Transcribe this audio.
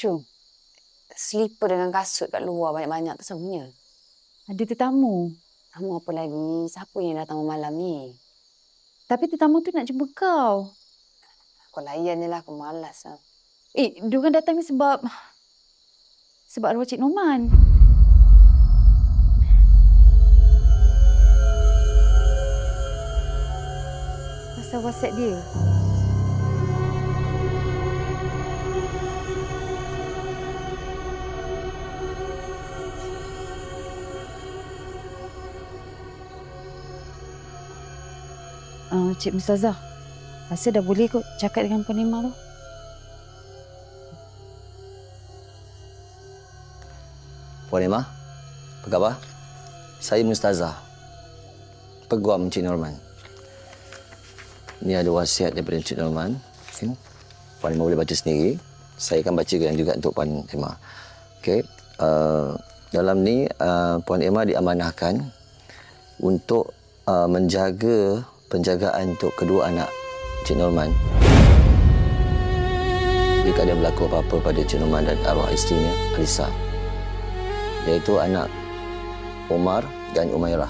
Syul, slipper dengan kasut kat luar banyak-banyak tu semuanya. Ada tetamu. Kamu apa lagi? Siapa yang datang malam ni? Tapi tetamu tu nak jumpa kau. Kau layan je lah, aku malas lah. Diorang datang ni sebab arwah Cik Norman. Pasal WhatsApp dia. Cik Mustazah, rasa dah boleh kot cakap dengan Puan Emma tu. Puan Emma, apa khabar? Saya Mustazah, peguam Cik Norman. Ini ada wasiat daripada Cik Norman. Puan Emma boleh baca sendiri. Saya akan bacakan juga untuk Puan Emma. Okey. Dalam ni, Puan Emma diamanahkan untuk menjaga penjagaan untuk kedua anak Cik Norman. Jika ada berlaku apa-apa pada Cik Norman dan arwah isterinya, Alisa, iaitu anak Omar dan Umairah.